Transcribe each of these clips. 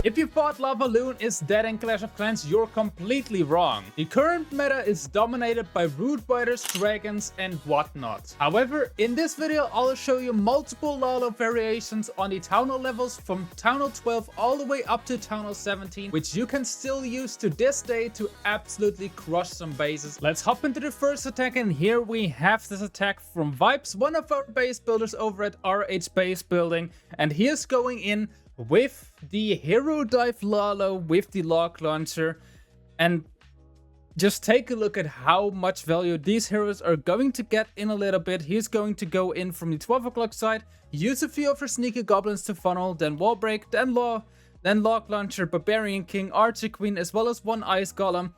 If you thought Lavaloon is dead in Clash of Clans, you're completely wrong. The current meta is dominated by root riders, dragons and whatnot. However, in this video I'll show you multiple Lalo variations on the Town Hall levels from Town Hall 12 all the way up to Town Hall 17, which you can still use to this day to absolutely crush some bases. Let's hop into the first attack, and here we have this attack from Vibes, one of our base builders over at RH Basebuilding, and he is going in with the Hero Dive Lalo with the Log Launcher. And just take a look at how much value these heroes are going to get in a little bit. He's going to go in from the 12 o'clock side, use a few of her sneaky goblins to funnel, then wall break, then Log Launcher, Barbarian King, Archer Queen, as well as one Ice Golem.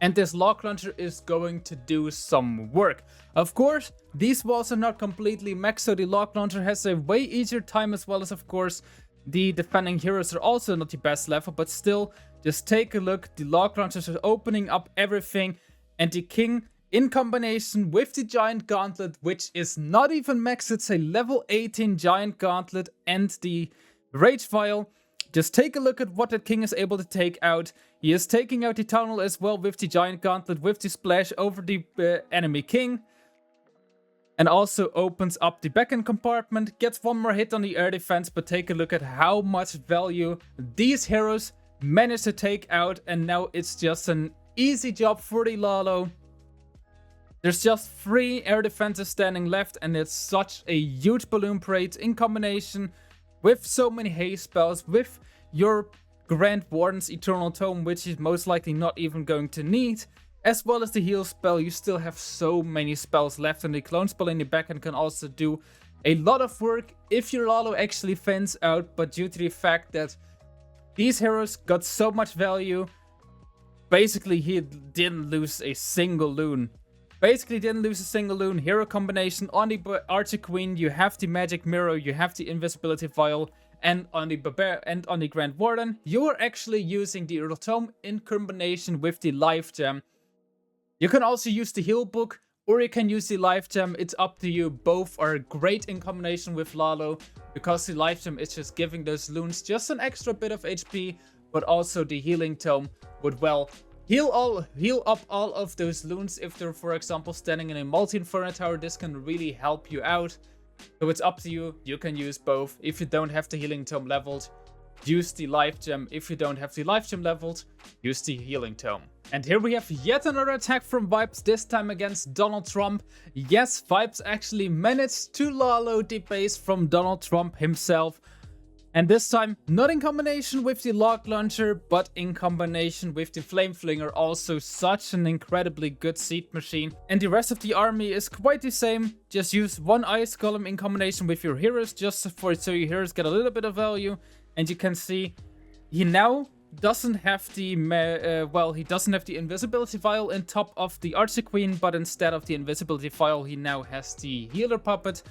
And this Log Launcher is going to do some work. Of course, these walls are not completely maxed, so the Log Launcher has a way easier time, as well as, of course, the defending heroes are also not the best level, but still, just take a look. The Log Launchers are opening up everything, and the King, in combination with the Giant Gauntlet, which is not even maxed, it's a level 18 Giant Gauntlet, and the Rage Vial. Just take a look at what the King is able to take out. He is taking out the tunnel as well with the Giant Gauntlet, with the splash over the enemy King. And also opens up the backend compartment, gets one more hit on the air defense, but take a look at how much value these heroes managed to take out. And now it's just an easy job for the Lalo. There's just 3 air defenses standing left, and it's such a huge balloon parade in combination with so many haste spells, with your Grand Warden's Eternal Tome, which is most likely not even going to need, as well as the heal spell. You still have so many spells left, and the clone spell in the backend can also do a lot of work if your Lalo actually fends out. But due to the fact that these heroes got so much value, basically he didn't lose a single loon. Hero combination on the Archer Queen, you have the Magic Mirror, you have the Invisibility Vial, and on the Grand Warden, you are actually using the Eternal Tome in combination with the Life Gem. You can also use the Heal Book, or you can use the Life Gem. It's up to you. Both are great in combination with Lalo, because the Life Gem is just giving those loons just an extra bit of HP, but also the Healing Tome would, well, heal up all of those loons. If they're, for example, standing in a multi-inferno tower, this can really help you out. So it's up to you. You can use both. If you don't have the Healing Tome leveled, use the Life Gem. If you don't have the Life Gem leveled, use the Healing Tome. And here we have yet another attack from Vibes, this time against Donald Trump. Yes, Vibes actually managed to Lalo the base from Donald Trump himself. And this time, not in combination with the Log Launcher, but in combination with the Flame Flinger, also such an incredibly good seed machine. And the rest of the army is quite the same. Just use one Ice Golem in combination with your heroes, just so your heroes get a little bit of value. And you can see, he now doesn't have the, he doesn't have the Invisibility Vial on top of the Archer Queen, but instead of the Invisibility Vial, he now has the Healer Puppet.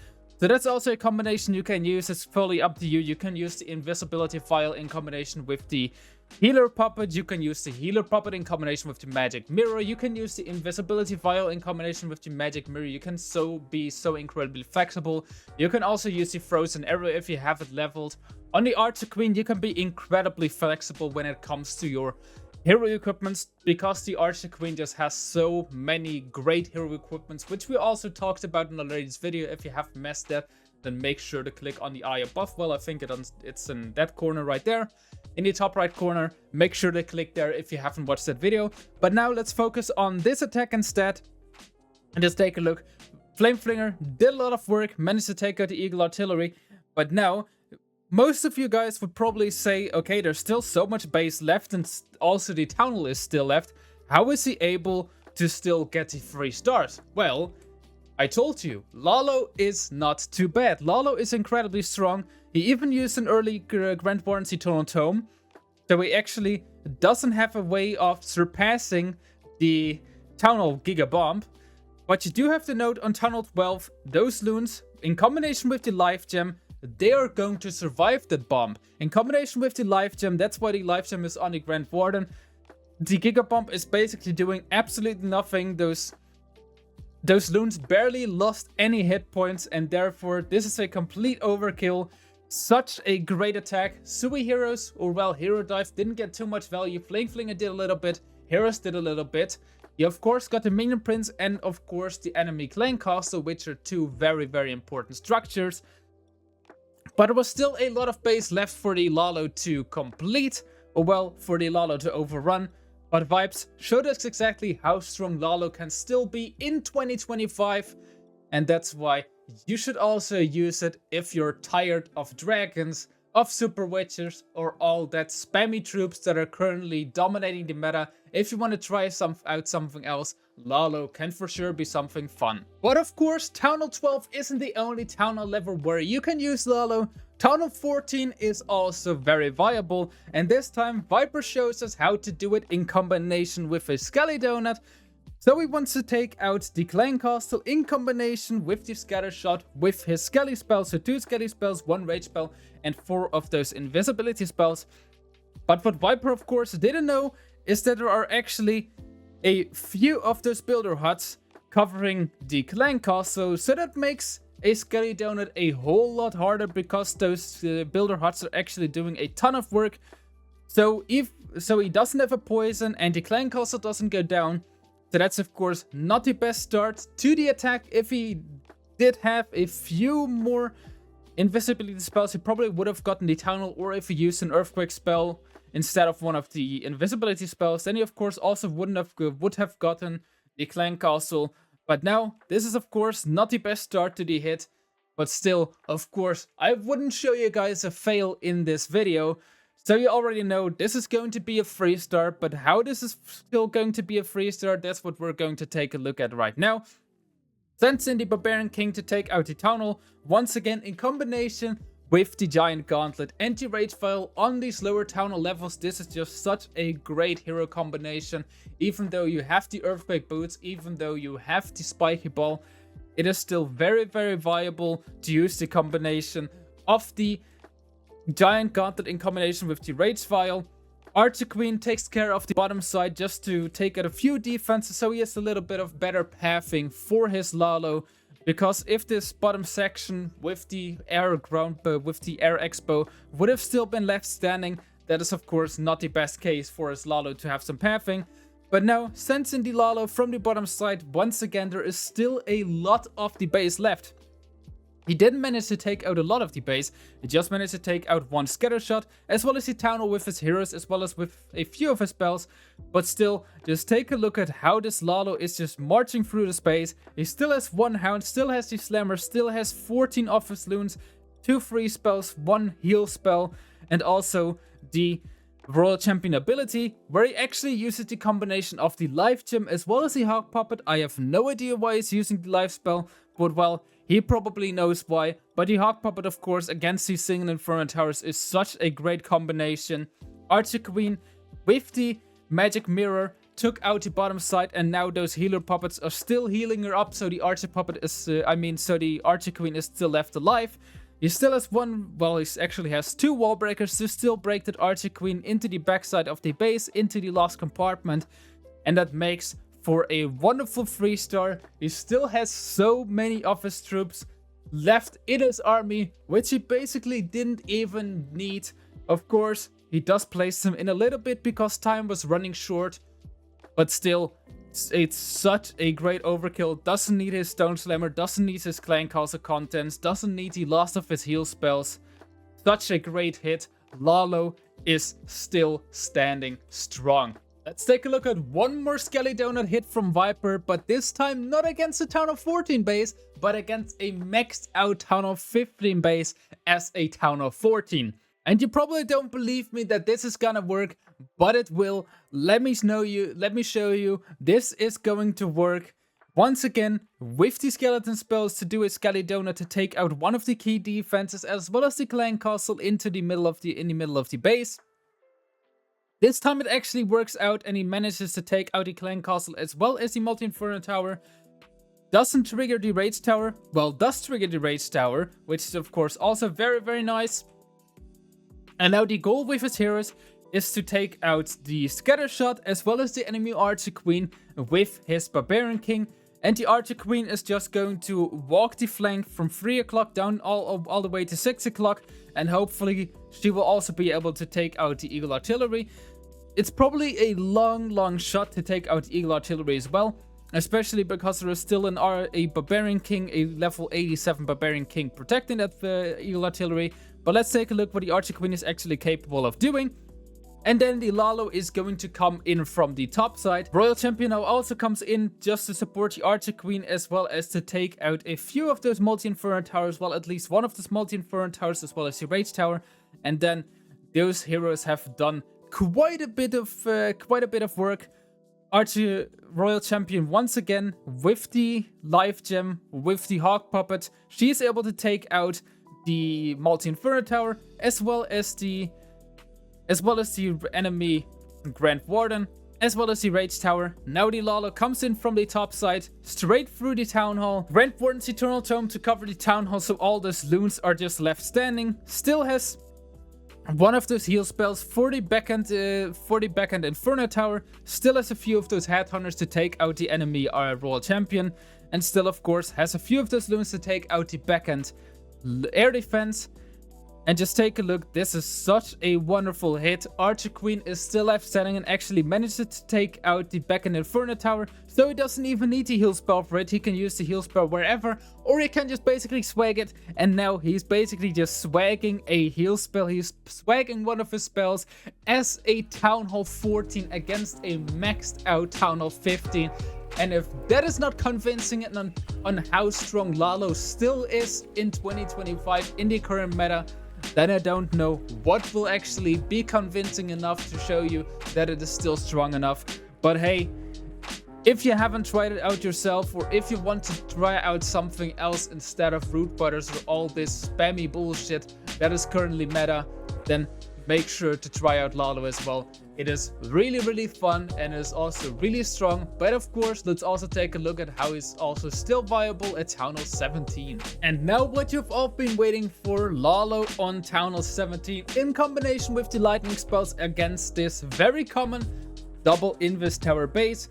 So that's also a combination you can use. It's fully up to you. You can use the Invisibility Vial in combination with the Healer Puppet. You can use the Healer Puppet in combination with the Magic Mirror. You can use the Invisibility Vial in combination with the Magic Mirror. You can be so incredibly flexible. You can also use the Frozen Arrow if you have it leveled. On the Archer Queen, you can be incredibly flexible when it comes to your hero equipments, because the Archer Queen just has so many great hero equipments, which we also talked about in the latest video. If you haven't missed that, then make sure to click on the eye above. Well, I think it's in that corner right there, in the top right corner. Make sure to click there if you haven't watched that video. But now let's focus on this attack instead, and just take a look. Flame Flinger did a lot of work, managed to take out the Eagle Artillery, but now most of you guys would probably say, okay, there's still so much base left, and also the Town Hall is still left. How is he able to still get the 3 stars? Well, I told you, Lalo is not too bad. Lalo is incredibly strong. He even used an early Grand Warden's Eternal Tome, so he actually doesn't have a way of surpassing the Town Hall Giga Bomb. But you do have to note on Town Hall 12, those loons, in combination with the Life Gem, they are going to survive that bomb. In combination with the Life Gem, that's why the Life Gem is on the Grand Warden. The Giga Bomb is basically doing absolutely nothing. Those loons barely lost any hit points, and therefore this is a complete overkill. Such a great attack. Sui heroes, or well, hero dive didn't get too much value. Flame Flinger did a little bit. Heroes did a little bit. You of course got the Minion Prince and of course the enemy Clan Castle, which are two very, very important structures. But there was still a lot of base left for the Lalo to complete, or well, for the Lalo to overrun. But Vibes showed us exactly how strong Lalo can still be in 2025, and that's why you should also use it if you're tired of dragons, of super witches, or all that spammy troops that are currently dominating the meta. If you want to try out something else, Lalo can for sure be something fun. But of course, Town Hall 12 isn't the only Town Hall level where you can use Lalo. Town Hall 14 is also very viable, and this time Viper shows us how to do it in combination with a Skelly Donut. So he wants to take out the Clan Castle in combination with the Scatter Shot with his Skelly spells. So 2 Skelly spells, 1 Rage spell, and 4 of those invisibility spells. But what Viper of course didn't know is that there are actually a few of those builder huts covering the Clan Castle. So that makes a Skelly Donut a whole lot harder because those builder huts are actually doing a ton of work. So he doesn't have a poison and the Clan Castle doesn't go down. So that's of course not the best start to the attack. If he did have a few more invisibility spells, he probably would have gotten the Town Hall, or if he used an Earthquake spell instead of one of the invisibility spells, then he of course also would have gotten the Clan Castle. But now, this is of course not the best start to the hit, but still, of course, I wouldn't show you guys a fail in this video. So you already know this is going to be a free start, but how this is still going to be a free start, that's what we're going to take a look at right now. Sends in the Barbarian King to take out the Town Hall, once again in combination with the Giant Gauntlet and the Rage Vial on these lower Town Hall levels. This is just such a great hero combination. Even though you have the Earthquake Boots, even though you have the Spiky Ball, it is still very, very viable to use the combination of the Giant Gauntlet in combination with the Rage Vial. Archer Queen takes care of the bottom side just to take out a few defenses, so he has a little bit of better pathing for his Lalo. Because if this bottom section with the air expo would have still been left standing, that is of course not the best case for his Lalo to have some pathing. But now, sends in the Lalo from the bottom side, once again there is still a lot of the base left. He didn't manage to take out a lot of the base, he just managed to take out 1 Scatter Shot, as well as the Town Hall with his heroes, as well as with a few of his spells. But still, just take a look at how this Lalo is just marching through the space. He still has 1 Hound, still has the Slammer, still has 14 of his Loons, 2 free spells, 1 heal spell, and also the Royal Champion ability, where he actually uses the combination of the Life Gem as well as the Hawk Puppet. I have no idea why he's using the Life Spell, but well, he probably knows why. But the Hawk Puppet, of course, against these single Inferno Towers is such a great combination. Archer Queen with the Magic Mirror took out the bottom side, and now those healer puppets are still healing her up, so the Archer Puppet is, so the Archer Queen is still left alive. He still has 1, well, he actually has 2 wall breakers to still break that Archer Queen into the backside of the base, into the last compartment. And that makes for a wonderful 3-star. He still has so many of his troops left in his army, which he basically didn't even need. Of course, he does place them in a little bit because time was running short. But still, it's such a great overkill. Doesn't need his Stone Slammer, doesn't need his Clan Castle contents, doesn't need the last of his heal spells. Such a great hit. Lalo is still standing strong. Let's take a look at one more Skelly Donut hit from Viper, but this time not against the Town Hall 14 base, but against a maxed out Town Hall 15 base as a Town Hall 14. And you probably don't believe me that this is gonna work, but it will. Let me show you. This is going to work. Once again, with the skeleton spells to do a Skelly Donut to take out one of the key defenses, as well as the Clan Castle into the middle of the base. This time it actually works out, and he manages to take out the Clan Castle as well as the Multi-Inferno Tower. Doesn't trigger the Rage Tower. Well, does trigger the Rage Tower, which is of course also very, very nice. And now the goal with his heroes is to take out the Scatter Shot as well as the enemy Archer Queen with his Barbarian King. And the Archer Queen is just going to walk the flank from 3 o'clock down all the way to 6 o'clock. And hopefully she will also be able to take out the Eagle Artillery. It's probably a long shot to take out the Eagle Artillery as well. Especially because there is still a Barbarian King, a level 87 Barbarian King protecting that Eagle Artillery. But let's take a look what the Archer Queen is actually capable of doing. And then the Lalo is going to come in from the top side. Royal Champion now also comes in just to support the Archer Queen, as well as to take out a few of those multi-inferno towers. Well, at least one of those multi-inferno towers, as well as the Rage Tower. And then those heroes have done quite a bit of work. Archer Royal Champion once again with the Life Gem, with the Hawk Puppet. She is able to take out the multi-inferno tower, as well as the enemy Grand Warden, as well as the Rage Tower. Now the Lalo comes in from the top side, straight through the Town Hall. Grand Warden's Eternal Tome to cover the Town Hall, so all those loons are just left standing. Still has one of those heal spells for the backhand Inferno Tower. Still has a few of those Headhunters to take out the enemy Royal Champion. And still, of course, has a few of those loons to take out the backhand air defense. And just take a look, this is such a wonderful hit. Archer Queen is still left standing and actually manages to take out the backhand Inferno Tower. So he doesn't even need the heal spell for it. He can use the heal spell wherever, or he can just basically swag it. And now he's basically just swagging a heal spell. He's swagging one of his spells as a Town Hall 14 against a maxed out Town Hall 15. And if that is not convincing on how strong Lalo still is in 2025 in the current meta, then I don't know what will actually be convincing enough to show you that it is still strong enough. But hey, if you haven't tried it out yourself, or if you want to try out something else instead of Root Butters or all this spammy bullshit that is currently meta, then make sure to try out Lalo as well. It is really fun and is also really strong. But of course, let's also take a look at how he's also still viable at Town Hall 17. And now what you've all been waiting for, Lalo on Town Hall 17 in combination with the lightning spells against this very common double Invis Tower base.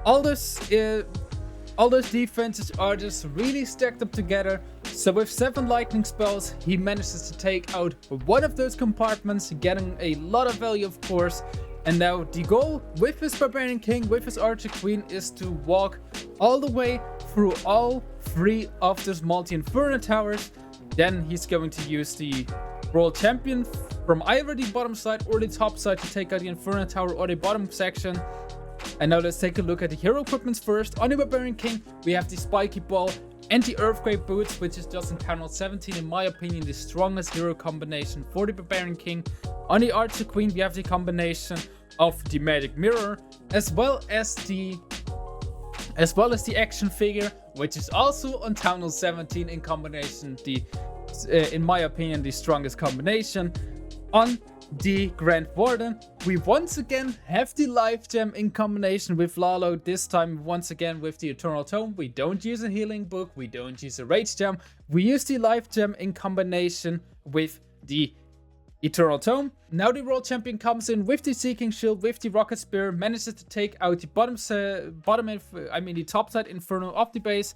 All those defenses are just really stacked up together. So with 7 lightning spells, he manages to take out one of those compartments, getting a lot of value, of course. And now the goal with his Barbarian King, with his Archer Queen, is to walk all the way through all 3 of those multi-inferno towers. Then he's going to use the Royal Champion from either the bottom side or the top side to take out the Inferno Tower or the bottom section. And now let's take a look at the hero equipments first. On the Barbarian King, we have the Spiky Ball and the Earthquake Boots, which is just in Town Hall 17, in my opinion, the strongest hero combination for the Barbarian King. On the Archer Queen, we have the combination of the Magic Mirror, as well as the action figure, which is also on Town Hall 17 in combination, in my opinion, the strongest combination. On the Grand Warden, we once again have the Life Gem in combination with Lalo, this time once again with the Eternal Tome. We don't use a healing book, we don't use a Rage Gem, we use the Life Gem in combination with the Eternal Tome. Now the World Champion comes in with the Seeking Shield, with the Rocket Spear, manages to take out the top side Inferno of the base.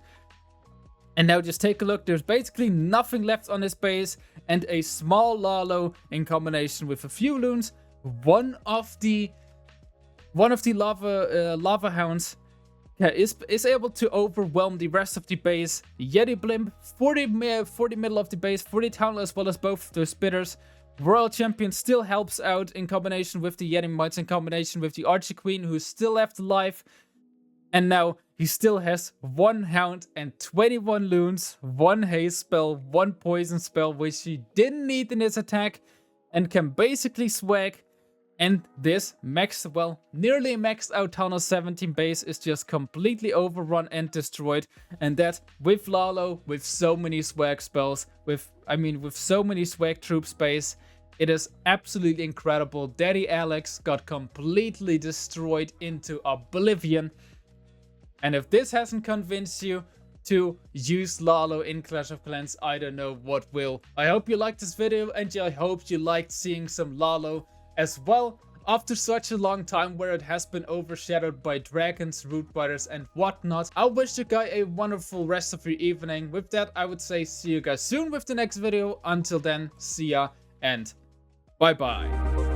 And now just take a look, there's basically nothing left on this base, and a small Lalo in combination with a few loons. One of the lava hounds is able to overwhelm the rest of the base. Yeti Blimp for the middle of the base, for the town, as well as both of those spitters. Royal Champion still helps out in combination with the Yeti Mites, in combination with the Archer Queen, who's still left alive. And now he still has 1 hound and 21 loons, 1 haste spell, 1 poison spell, which he didn't need in his attack, and can basically swag. And this nearly maxed out Town Hall 17 base is just completely overrun and destroyed. And that with Lalo, with so many swag spells, with so many swag troops base, it is absolutely incredible. Daddy Alex got completely destroyed into oblivion. And if this hasn't convinced you to use Lalo in Clash of Clans, I don't know what will. I hope you liked this video, and I hope you liked seeing some Lalo as well after such a long time where it has been overshadowed by dragons, root biters and whatnot. I wish you guys a wonderful rest of your evening. With that, I would say see you guys soon with the next video. Until then, see ya and bye bye.